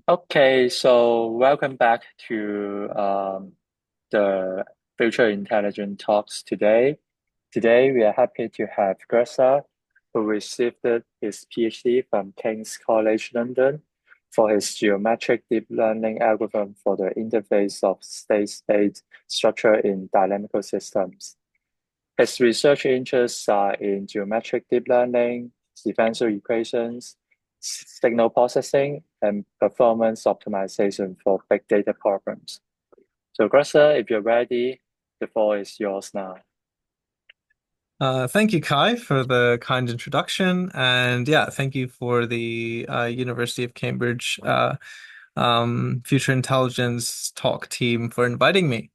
Okay, so welcome back to the Future Intelligent Talks today. Today, we are happy to have Grisha, who received his PhD from King's College London for his geometric deep learning algorithm for the interface of state-state structure in dynamical systems. His research interests are in geometric deep learning, differential equations, signal processing, and performance optimization for big data problems. So, Grisha, if you're ready, the floor is yours now. Thank you, Kai, for the kind introduction. And yeah, thank you for the University of Cambridge Future Intelligence Talk team for inviting me.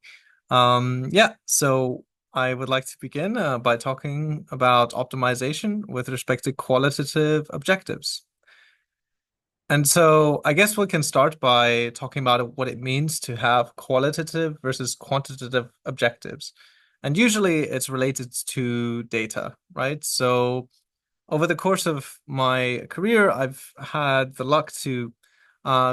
Yeah, so I would like to begin by talking about optimization with respect to qualitative objectives. And so I guess we can start by talking about what it means to have qualitative versus quantitative objectives. And usually it's related to data, right? So over the course of my career, I've had the luck to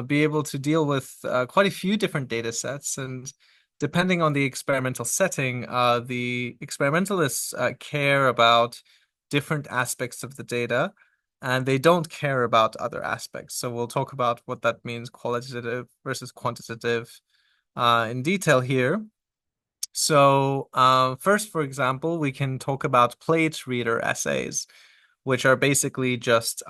be able to deal with quite a few different data sets. And depending on the experimental setting, the experimentalists care about different aspects of the data and they don't care about other aspects. So we'll talk about what that means, qualitative versus quantitative, in detail here. So, first, for example, we can talk about plate reader assays, which are basically just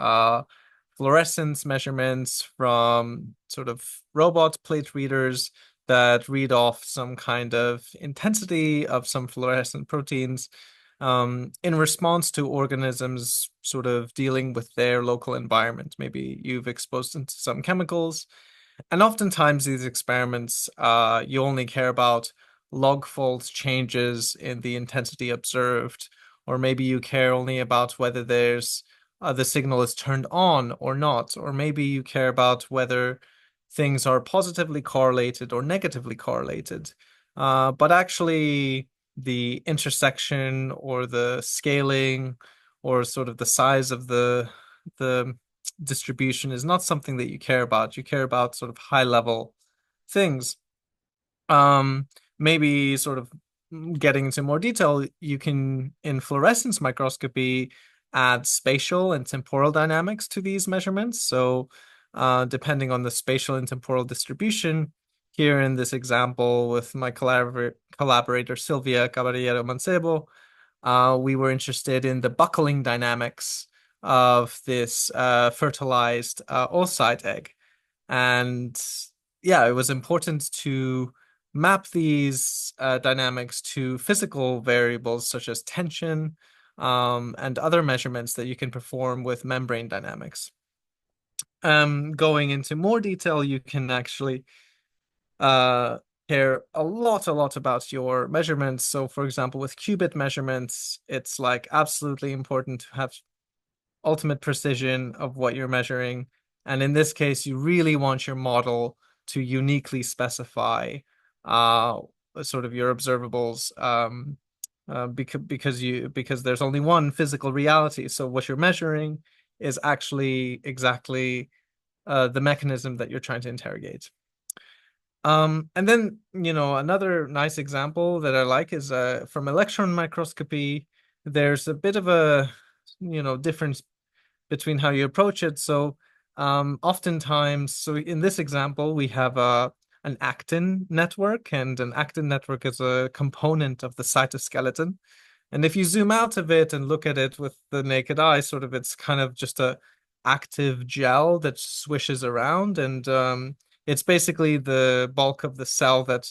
fluorescence measurements from sort of robot plate readers that read off some kind of intensity of some fluorescent proteins in response to organisms sort of dealing with their local environment. Maybe you've exposed them to some chemicals, and oftentimes these experiments, you only care about log fold changes in the intensity observed, or maybe you care only about whether there's the signal is turned on or not, or maybe you care about whether things are positively correlated or negatively correlated. But actually, the intersection or the scaling or sort of the size of the distribution is not something that you care about. You care about sort of high level things. Um, Maybe sort of getting into more detail, you can in fluorescence microscopy add spatial and temporal dynamics to these measurements. So, depending on the spatial and temporal distribution, here in this example with my collaborator Silvia Caballero Mancebo, we were interested in the buckling dynamics of this fertilized oocyte egg. And yeah, it was important to map these dynamics to physical variables such as tension and other measurements that you can perform with membrane dynamics. Going into more detail, you can actually uh, care a lot about your measurements. So, for example, with qubit measurements, it's like absolutely important to have ultimate precision of what you're measuring. And in this case, you really want your model to uniquely specify uh, sort of your observables because there's only one physical reality. So what you're measuring is actually exactly the mechanism that you're trying to interrogate. And then, another nice example that I like is from electron microscopy. There's a bit of a, difference between how you approach it. So, oftentimes, so in this example, we have an actin network, and an actin network is a component of the cytoskeleton. And if you zoom out of it and look at it with the naked eye, sort of it's kind of just a active gel that swishes around, and it's basically the bulk of the cell that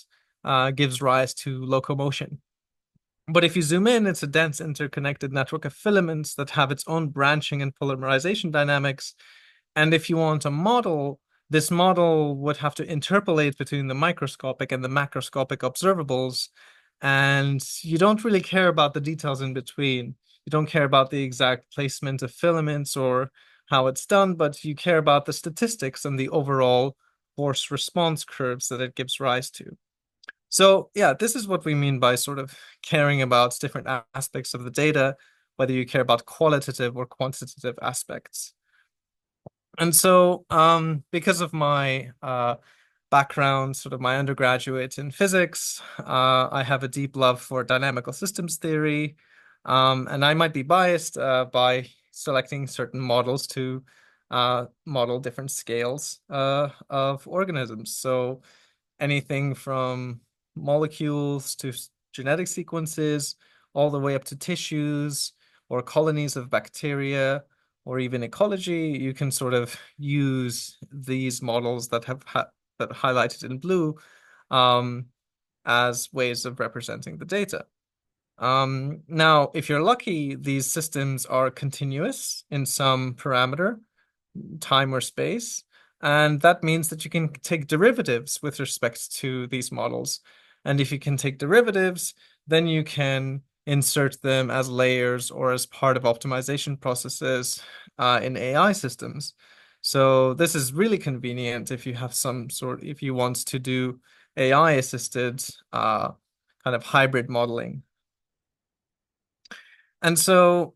gives rise to locomotion. But if you zoom in, it's a dense interconnected network of filaments that have its own branching and polymerization dynamics. And if you want a model, this model would have to interpolate between the microscopic and the macroscopic observables. And you don't really care about the details in between. You don't care about the exact placement of filaments or how it's done, but you care about the statistics and the overall force response curves that it gives rise to. So, yeah, this is what we mean by sort of caring about different aspects of the data, whether you care about qualitative or quantitative aspects. And so, because of my background, sort of my undergraduate in physics, I have a deep love for dynamical systems theory. And I might be biased by selecting certain models to model different scales of organisms. So, anything from molecules to genetic sequences, all the way up to tissues or colonies of bacteria or even ecology, you can sort of use these models that that highlighted in blue um, as ways of representing the data. Now, if you're lucky, these systems are continuous in some parameter, time or space. And that means that you can take derivatives with respect to these models. And if you can take derivatives, then you can insert them as layers or as part of optimization processes in AI systems. So this is really convenient if you have if you want to do AI assisted kind of hybrid modeling. And so,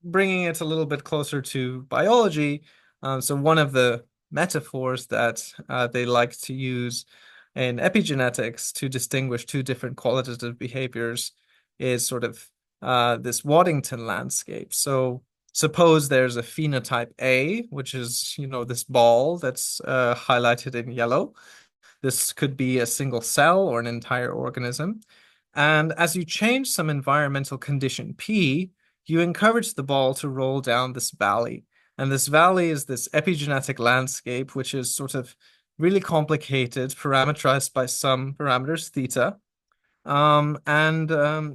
bringing it a little bit closer to biology, so one of the metaphors that they like to use in epigenetics to distinguish two different qualitative behaviors is sort of this Waddington landscape. So suppose there's a phenotype A, which is, this ball that's highlighted in yellow. This could be a single cell or an entire organism. And as you change some environmental condition P, you encourage the ball to roll down this valley. And this valley is this epigenetic landscape, which is sort of really complicated, parameterized by some parameters, theta. And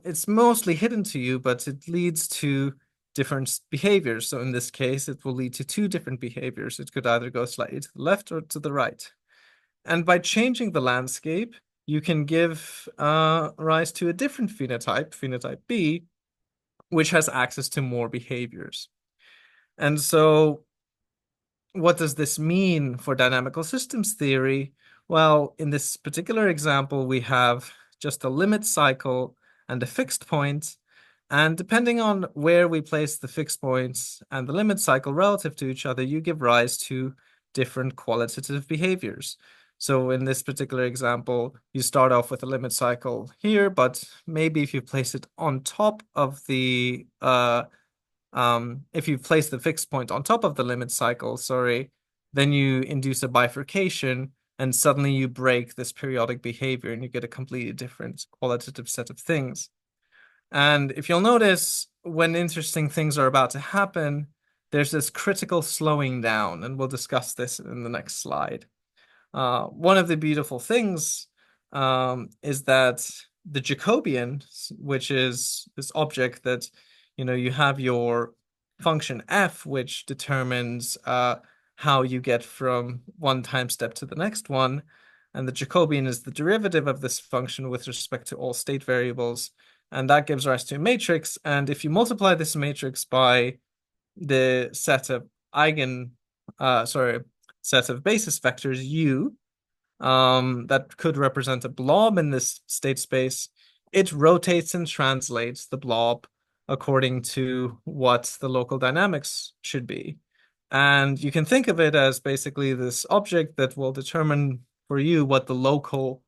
it's mostly hidden to you, but it leads to different behaviors. So in this case, it will lead to two different behaviors. It could either go slightly to the left or to the right. And by changing the landscape, you can give rise to a different phenotype, phenotype B, which has access to more behaviors. And so, what does this mean for dynamical systems theory? Well, in this particular example, we have just a limit cycle and a fixed point. And depending on where we place the fixed points and the limit cycle relative to each other, you give rise to different qualitative behaviors. So in this particular example, you start off with a limit cycle here, but maybe if you place it on top of if you place the fixed point on top of the limit cycle, sorry, then you induce a bifurcation and suddenly you break this periodic behavior and you get a completely different qualitative set of things. And if you'll notice, when interesting things are about to happen, there's this critical slowing down, and we'll discuss this in the next slide. One of the beautiful things is that the Jacobian, which is this object that, you have your function f, which determines how you get from one time step to the next one. And the Jacobian is the derivative of this function with respect to all state variables. And that gives rise to a matrix. And if you multiply this matrix by the set of set of basis vectors U, that could represent a blob in this state space, it rotates and translates the blob according to what the local dynamics should be. And you can think of it as basically this object that will determine for you what the local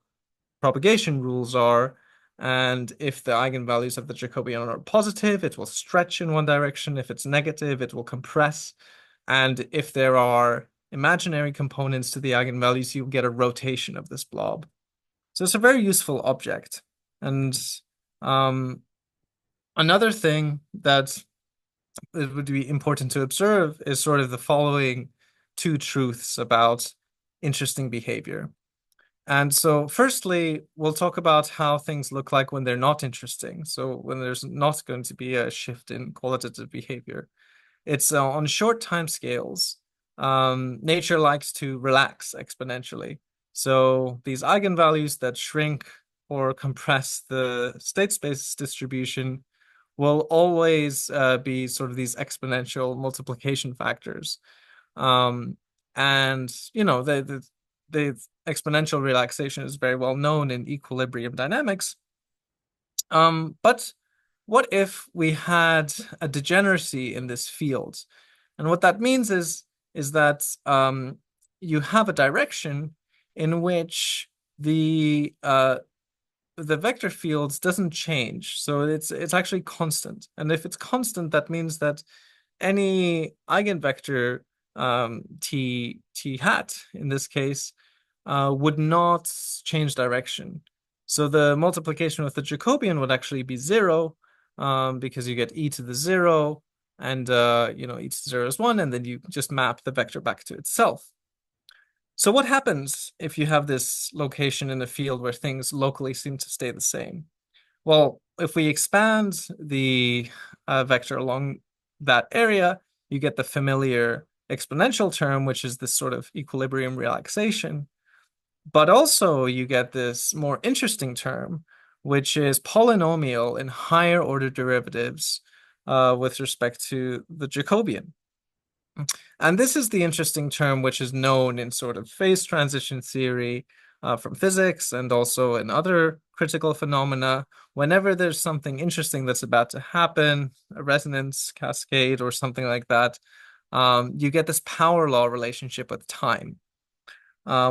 propagation rules are. And if the eigenvalues of the Jacobian are positive, it will stretch in one direction. If it's negative, it will compress. And if there are imaginary components to the eigenvalues, you get a rotation of this blob. So it's a very useful object. And um, another thing that it would be important to observe is sort of the following two truths about interesting behavior. And so, firstly, we'll talk about how things look like when they're not interesting. So, when there's not going to be a shift in qualitative behavior, it's on short time scales. Nature likes to relax exponentially. So, these eigenvalues that shrink or compress the state space distribution will always be sort of these exponential multiplication factors. Um, and the exponential relaxation is very well known in equilibrium dynamics. But what if we had a degeneracy in this field? And what that means is is that you have a direction in which the vector fields doesn't change. So it's actually constant. And if it's constant, that means that any eigenvector t hat in this case would not change direction. So the multiplication with the Jacobian would actually be zero, because you get e to the zero, and e to the zero is one, and then you just map the vector back to itself. So what happens if you have this location in the field where things locally seem to stay the same? Well, if we expand the vector along that area, you get the familiar exponential term, which is this sort of equilibrium relaxation. But also you get this more interesting term, which is polynomial in higher order derivatives with respect to the Jacobian. And this is the interesting term which is known in sort of phase transition theory from physics and also in other critical phenomena. Whenever there's something interesting that's about to happen, a resonance cascade or something like that, you get this power law relationship with time,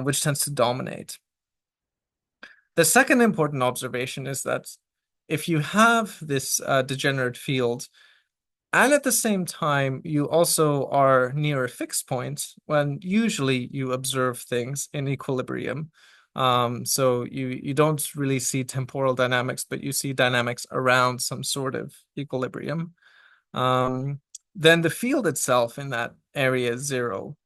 which tends to dominate. The second important observation is that if you have this degenerate field, and at the same time, you also are near a fixed point when usually you observe things in equilibrium. So you don't really see temporal dynamics, but you see dynamics around some sort of equilibrium. Then the field itself in that area is zero.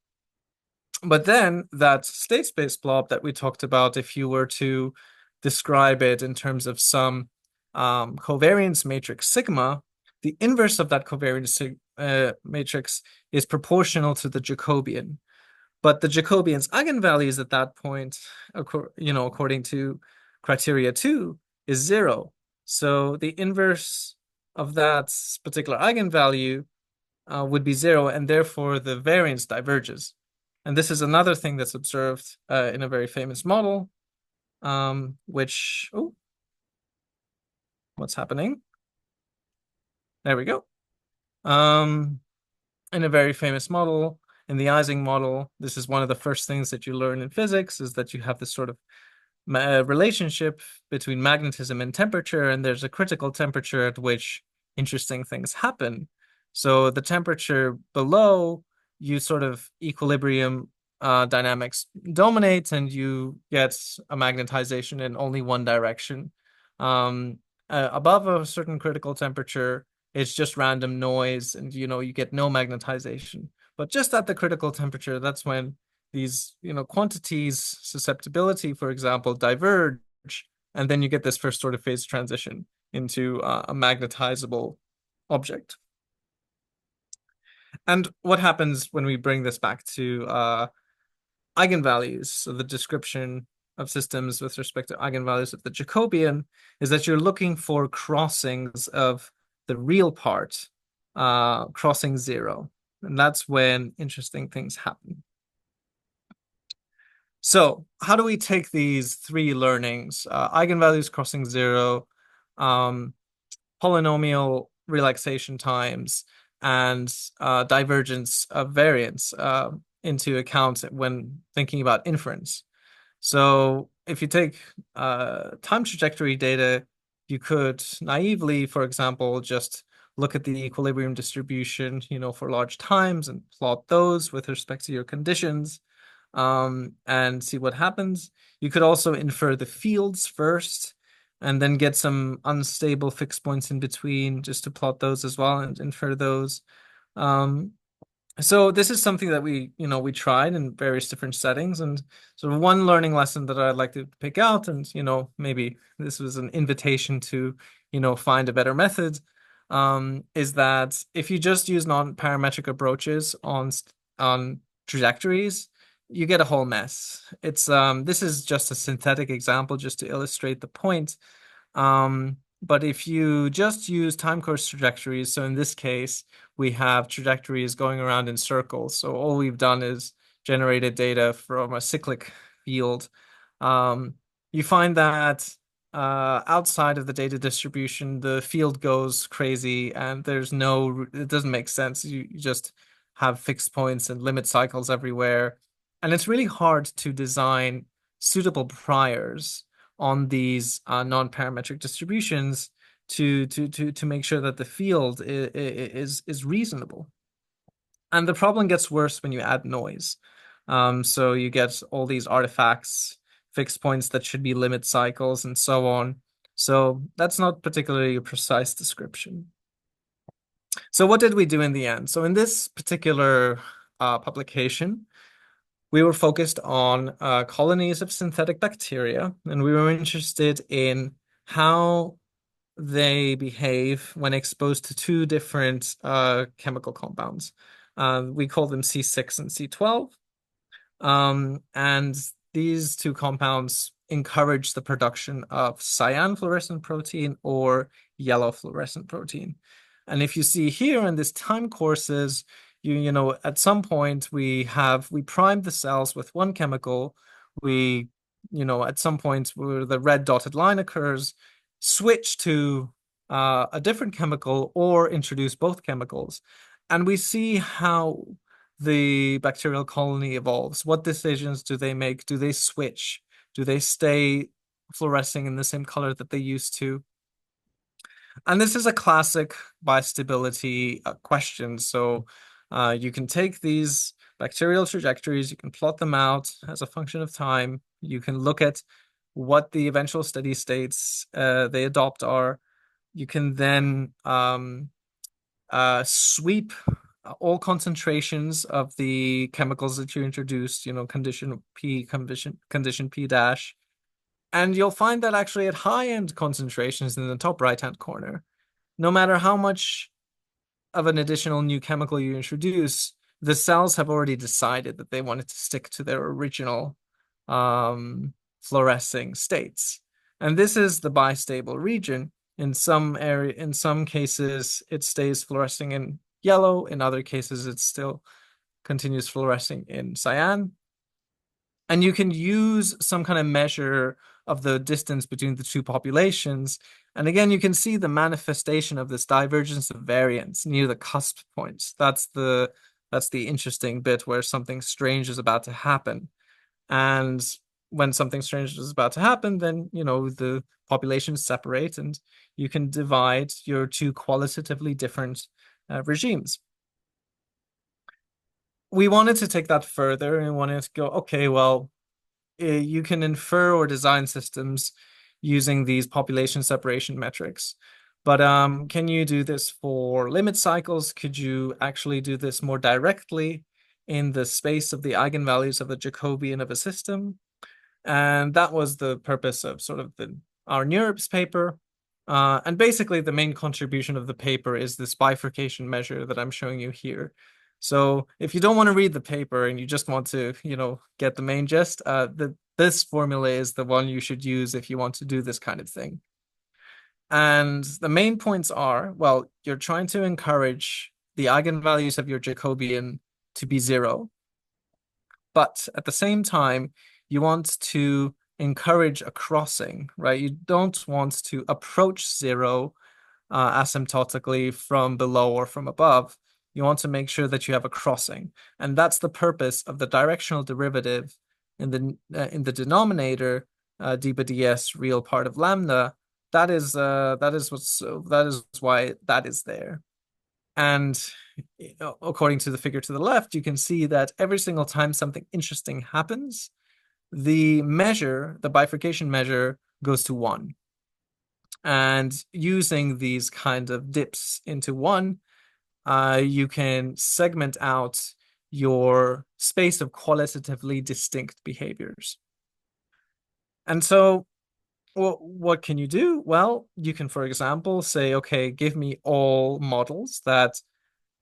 But then that state space blob that we talked about, if you were to describe it in terms of some covariance matrix sigma, the inverse of that covariance matrix is proportional to the Jacobian. But the Jacobian's eigenvalues at that point, according to criteria 2, is zero. So the inverse of that particular eigenvalue would be zero, and therefore the variance diverges. And this is another thing that's observed in a very famous model, what's happening? There we go. In a very famous model, in the Ising model, this is one of the first things that you learn in physics, is that you have this sort of relationship between magnetism and temperature, and there's a critical temperature at which interesting things happen. So the temperature below, you sort of equilibrium dynamics dominates, and you get a magnetization in only one direction. Above a certain critical temperature, it's just random noise, and you get no magnetization. But just at the critical temperature, that's when these quantities, susceptibility, for example, diverge, and then you get this first sort of phase transition into a magnetizable object. And what happens when we bring this back to eigenvalues, so the description of systems with respect to eigenvalues of the Jacobian, is that you're looking for crossings of the real part crossing zero. And that's when interesting things happen. So how do we take these three learnings, eigenvalues crossing zero, polynomial relaxation times, and divergence of variance into account when thinking about inference? So if you take time trajectory data, you could naively, for example, just look at the equilibrium distribution, for large times and plot those with respect to your conditions, and see what happens. You could also infer the fields first and then get some unstable fixed points in between just to plot those as well and infer those. So this is something that we tried in various different settings, and sort of one learning lesson that I'd like to pick out, and maybe this was an invitation to find a better method, is that if you just use non-parametric approaches on trajectories, you get a whole mess. This is just a synthetic example just to illustrate the point. But if you just use time course trajectories, so in this case, we have trajectories going around in circles. So all we've done is generated data from a cyclic field. You find that outside of the data distribution, the field goes crazy and it doesn't make sense. You just have fixed points and limit cycles everywhere. And it's really hard to design suitable priors on these non-parametric distributions to make sure that the field is reasonable. And the problem gets worse when you add noise. So you get all these artifacts, fixed points that should be limit cycles, and so on. So that's not particularly a precise description. So what did we do in the end? So in this particular publication, we were focused on colonies of synthetic bacteria, and we were interested in how they behave when exposed to two different chemical compounds. We call them C6 and C12. And these two compounds encourage the production of cyan fluorescent protein or yellow fluorescent protein. And if you see here in this time courses, you know, at some point we prime the cells with one chemical. We, you know, at some point where the red dotted line occurs, switch to a different chemical or introduce both chemicals. And we see how the bacterial colony evolves. What decisions do they make? Do they switch? Do they stay fluorescing in the same color that they used to? And this is a classic bistability question. So you can take these bacterial trajectories, you can plot them out as a function of time. You can look at what the eventual steady states they adopt are. You can then sweep all concentrations of the chemicals that you introduced, you know, condition P, condition P dash. And you'll find that actually at high-end concentrations in the top right-hand corner, no matter how much of an additional new chemical you introduce, the cells have already decided that they wanted to stick to their original fluorescing states. And this is the bistable region. In some cases, it stays fluorescing in yellow. In other cases, it still continues fluorescing in cyan. And you can use some kind of measure of the distance between the two populations. And again, you can see the manifestation of this divergence of variance near the cusp points. That's the interesting bit where something strange is about to happen. And when something strange is about to happen, then, you know, the populations separate and you can divide your two qualitatively different regimes. We wanted to take that further and wanted to go, okay, well, you can infer or design systems using these population separation metrics. But can you do this for limit cycles? Could you actually do this more directly in the space of the eigenvalues of the Jacobian of a system? And that was the purpose of sort of our NeurIPS paper. And basically the main contribution of the paper is this bifurcation measure that I'm showing you here. So if you don't want to read the paper and you just want to, you know, get the main gist, this formula is the one you should use if you want to do this kind of thing. And the main points are, well, you're trying to encourage the eigenvalues of your Jacobian to be zero. But at the same time, you want to encourage a crossing, right? You don't want to approach zero asymptotically from below or from above. You want to make sure that you have a crossing. And that's the purpose of the directional derivative in the denominator, d by ds real part of lambda. That is why that is there. And according to the figure to the left, you can see that every single time something interesting happens, the measure, the bifurcation measure, goes to 1. And using these kind of dips into 1, you can segment out your space of qualitatively distinct behaviors. And so what can you do? Well, you can, for example, say, okay, give me all models that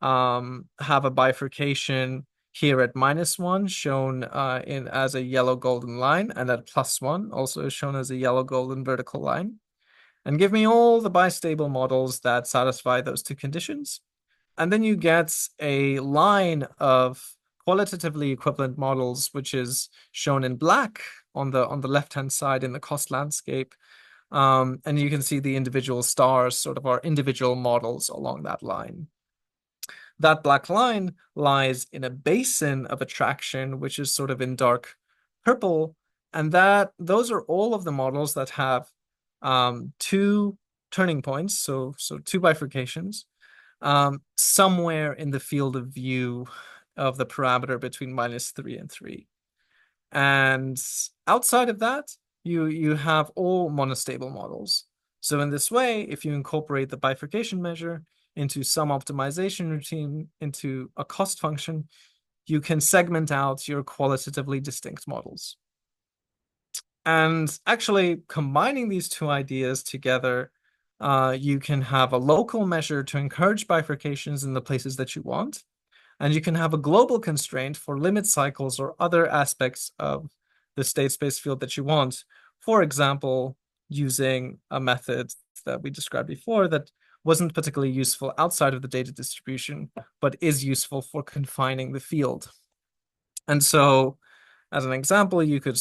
have a bifurcation here at -1 shown as a yellow golden line, and at +1 also shown as a yellow golden vertical line. And give me all the bistable models that satisfy those two conditions. And then you get a line of qualitatively equivalent models, which is shown in black on the left-hand side in the cost landscape. And you can see the individual stars sort of are individual models along that line. that black line lies in a basin of attraction, which is sort of in dark purple. And those are all of the models that have two turning points, so two bifurcations, somewhere in the field of view of the parameter between -3 and 3. And outside of that, you have all monostable models. So in this way, if you incorporate the bifurcation measure into some optimization routine, into a cost function, you can segment out your qualitatively distinct models. And actually combining these two ideas together, you can have a local measure to encourage bifurcations in the places that you want. And you can have a global constraint for limit cycles or other aspects of the state space field that you want. For example, using a method that we described before that wasn't particularly useful outside of the data distribution, but is useful for confining the field. And so, as an example, you could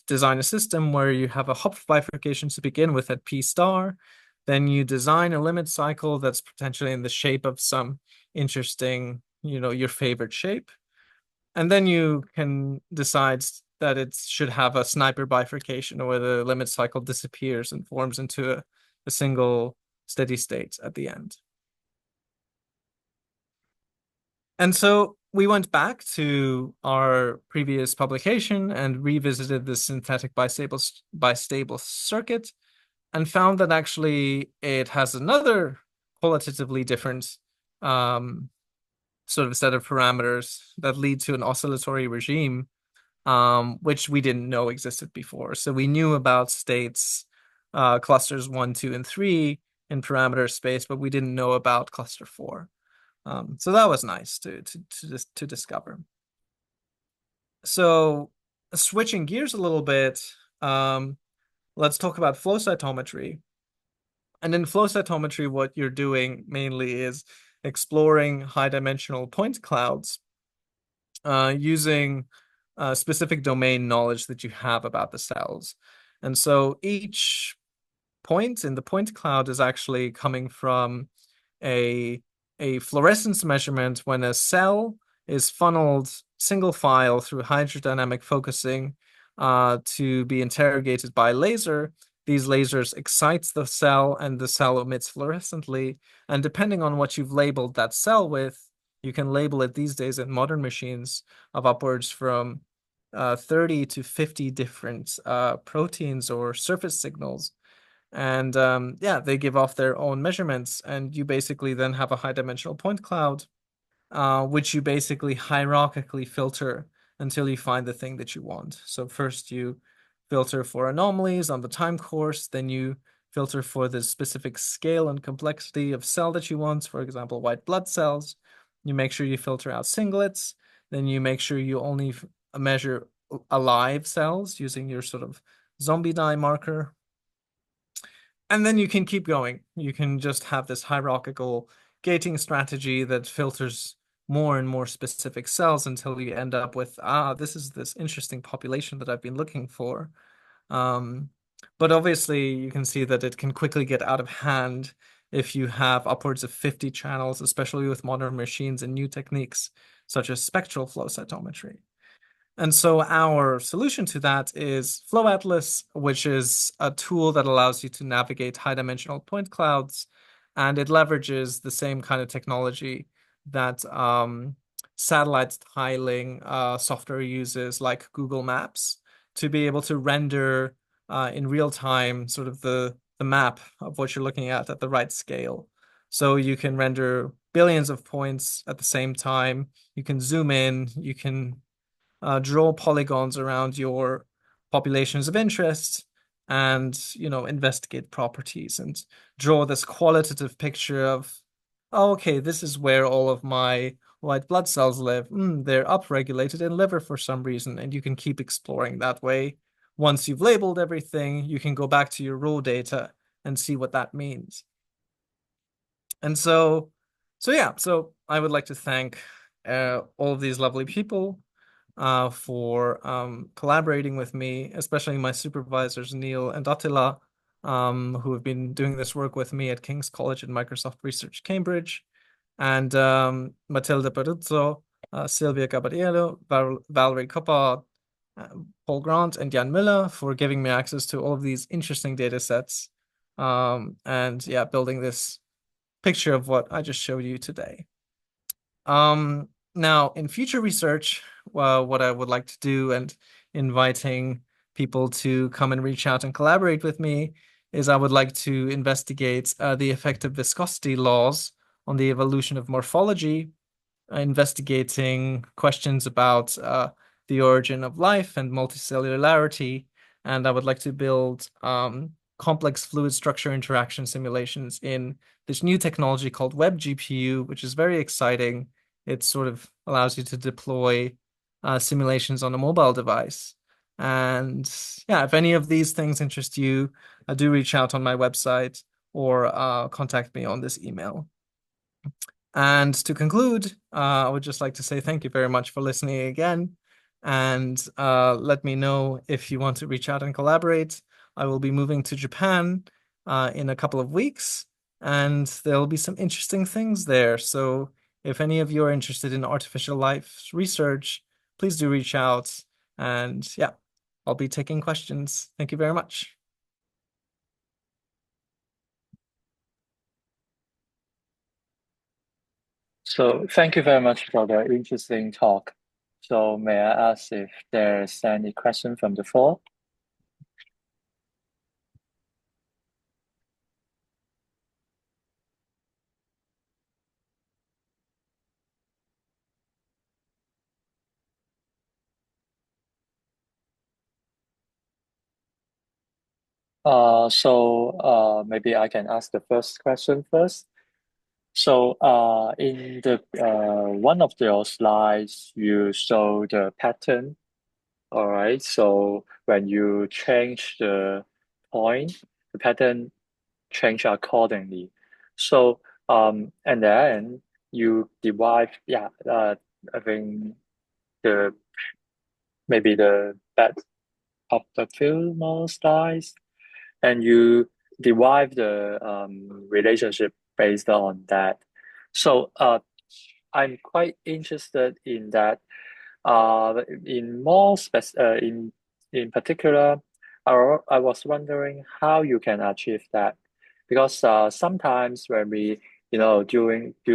design a system where you have a Hopf bifurcation to begin with at P star. Then you design a limit cycle that's potentially in the shape of some interesting, your favorite shape. And then you can decide that it should have a sniper bifurcation where the limit cycle disappears and forms into a single steady state at the end. And so we went back to our previous publication and revisited the synthetic bistable circuit and found that actually it has another qualitatively different sort of set of parameters that lead to an oscillatory regime, which we didn't know existed before. So we knew about states, clusters 1, 2, and 3 in parameter space, but we didn't know about cluster 4. So that was nice to discover. So switching gears a little bit, let's talk about flow cytometry. And in flow cytometry, what you're doing mainly is exploring high-dimensional point clouds using specific domain knowledge that you have about the cells. And so each point in the point cloud is actually coming from a fluorescence measurement when a cell is funneled single file through hydrodynamic focusing to be interrogated by laser. These lasers excite the cell and the cell emits fluorescently. And depending on what you've labeled that cell with, you can label it these days in modern machines of upwards from 30 to 50 different proteins or surface signals. And they give off their own measurements. And you basically then have a high-dimensional point cloud, which you basically hierarchically filter until you find the thing that you want. So first you filter for anomalies on the time course, then you filter for the specific scale and complexity of cell that you want, for example, white blood cells. You make sure you filter out singlets, then you make sure you only measure alive cells using your sort of zombie dye marker. And then you can keep going. You can just have this hierarchical gating strategy that filters more and more specific cells until you end up with, this is this interesting population that I've been looking for. But obviously you can see that it can quickly get out of hand if you have upwards of 50 channels, especially with modern machines and new techniques such as spectral flow cytometry. And so our solution to that is Flow Atlas, which is a tool that allows you to navigate high-dimensional point clouds, and it leverages the same kind of technology that satellite tiling software uses, like Google Maps, to be able to render in real time sort of the map of what you're looking at the right scale. So you can render billions of points at the same time. You can zoom in, you can draw polygons around your populations of interest and, investigate properties and draw this qualitative picture of, okay, this is where all of my white blood cells live. They're upregulated in liver for some reason, and you can keep exploring that way. Once you've labeled everything, you can go back to your raw data and see what that means. And so I would like to thank all of these lovely people for collaborating with me, especially my supervisors, Neil and Attila, who have been doing this work with me at King's College and Microsoft Research Cambridge. and Matilda Peruzzo, Silvia Gabariello, Valerie Coppard, Paul Grant, and Jan Miller for giving me access to all of these interesting data sets. And yeah, building this picture of what I just showed you today. Now, in future research, what I would like to do and inviting people to come and reach out and collaborate with me is I would like to investigate the effect of viscosity laws on the evolution of morphology, investigating questions about the origin of life and multicellularity. And I would like to build complex fluid structure interaction simulations in this new technology called Web GPU, which is very exciting. It sort of allows you to deploy simulations on a mobile device. And yeah, if any of these things interest you, do reach out on my website or contact me on this email. And to conclude, I would just like to say thank you very much for listening again. And let me know if you want to reach out and collaborate. I will be moving to Japan in a couple of weeks, and there'll be some interesting things there. So if any of you are interested in artificial life research, please do reach out. And yeah, I'll be taking questions. Thank you very much. So thank you very much for the interesting talk. So may I ask if there's any question from the floor? Maybe I can ask the first question first. So in the one of your slides, you show the pattern. All right. So when you change the point, the pattern change accordingly. So and then you derive, yeah, I think the maybe the back of the few more slides, and you derive the relationship based on that. So I'm quite interested in that. In more in particular, I was wondering how you can achieve that, because sometimes when we do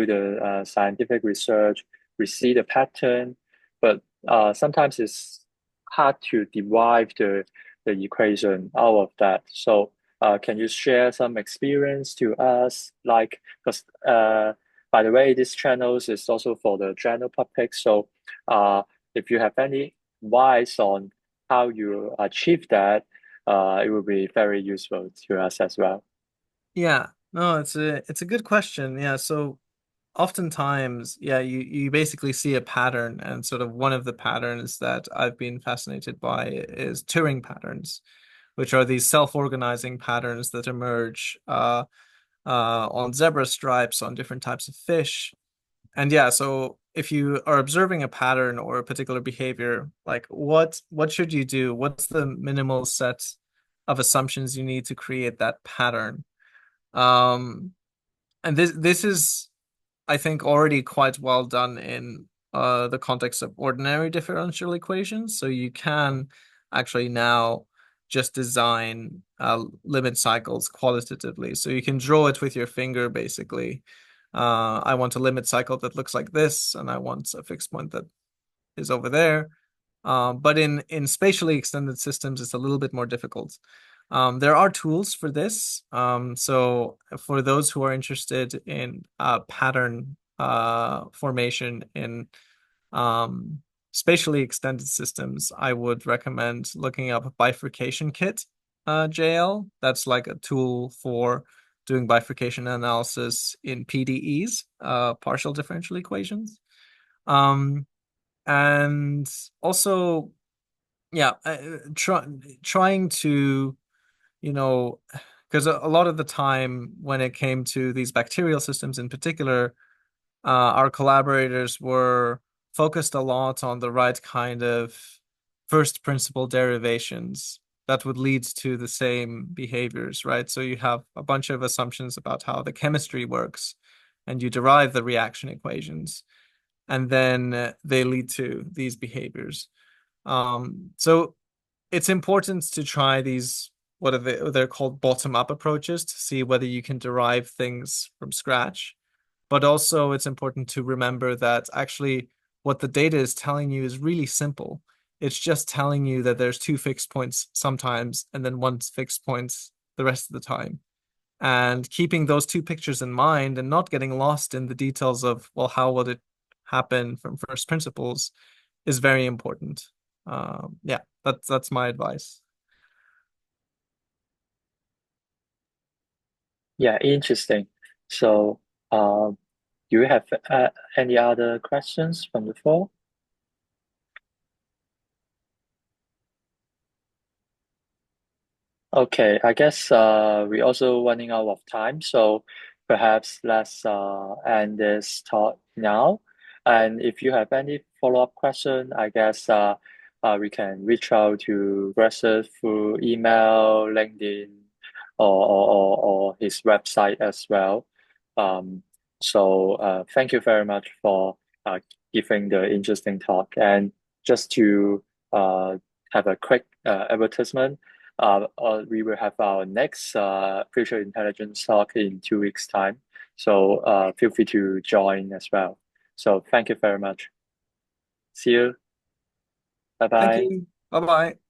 the scientific research, we see the pattern, but sometimes it's hard to derive the equation out of that. So can you share some experience to us? Like, because by the way, this channel is also for the general public. So if you have any advice on how you achieve that, it would be very useful to us as well. Yeah, no, it's a good question. Yeah, so oftentimes, yeah, you basically see a pattern, and sort of one of the patterns that I've been fascinated by is Turing patterns, which are these self-organizing patterns that emerge on zebra stripes on different types of fish. And yeah, so if you are observing a pattern or a particular behavior, like what should you do? What's the minimal set of assumptions you need to create that pattern? Um, and this is, I think, already quite well done in the context of ordinary differential equations. So you can actually now just design limit cycles qualitatively. So you can draw it with your finger, basically. I want a limit cycle that looks like this, and I want a fixed point that is over there. But in spatially extended systems, it's a little bit more difficult. There are tools for this. So for those who are interested in pattern formation in spatially extended systems, I would recommend looking up Bifurcation Kit JL. That's like a tool for doing bifurcation analysis in PDEs, partial differential equations. Um, and also, yeah, trying to, you know, because a lot of the time when it came to these bacterial systems in particular, our collaborators were focused a lot on the right kind of first principle derivations that would lead to the same behaviors, right? So you have a bunch of assumptions about how the chemistry works, and you derive the reaction equations, and then they lead to these behaviors. So it's important to try these, they're called bottom-up approaches, to see whether you can derive things from scratch. But also it's important to remember that actually what the data is telling you is really simple. It's just telling you that there's two fixed points sometimes and then one fixed point the rest of the time. And keeping those two pictures in mind and not getting lost in the details of, well, how would it happen from first principles is very important. Yeah, that's my advice. Yeah, interesting. So, do you have any other questions from the floor? Okay, I guess we're also running out of time, so perhaps let's end this talk now. And if you have any follow-up question, I guess we can reach out to Grisha through email, LinkedIn, or his website as well. Um, so thank you very much for giving the interesting talk. And just to have a quick advertisement. We will have our next future intelligence talk in 2 weeks' time. So feel free to join as well. So thank you very much. See you. Bye Thank bye. you. Bye bye.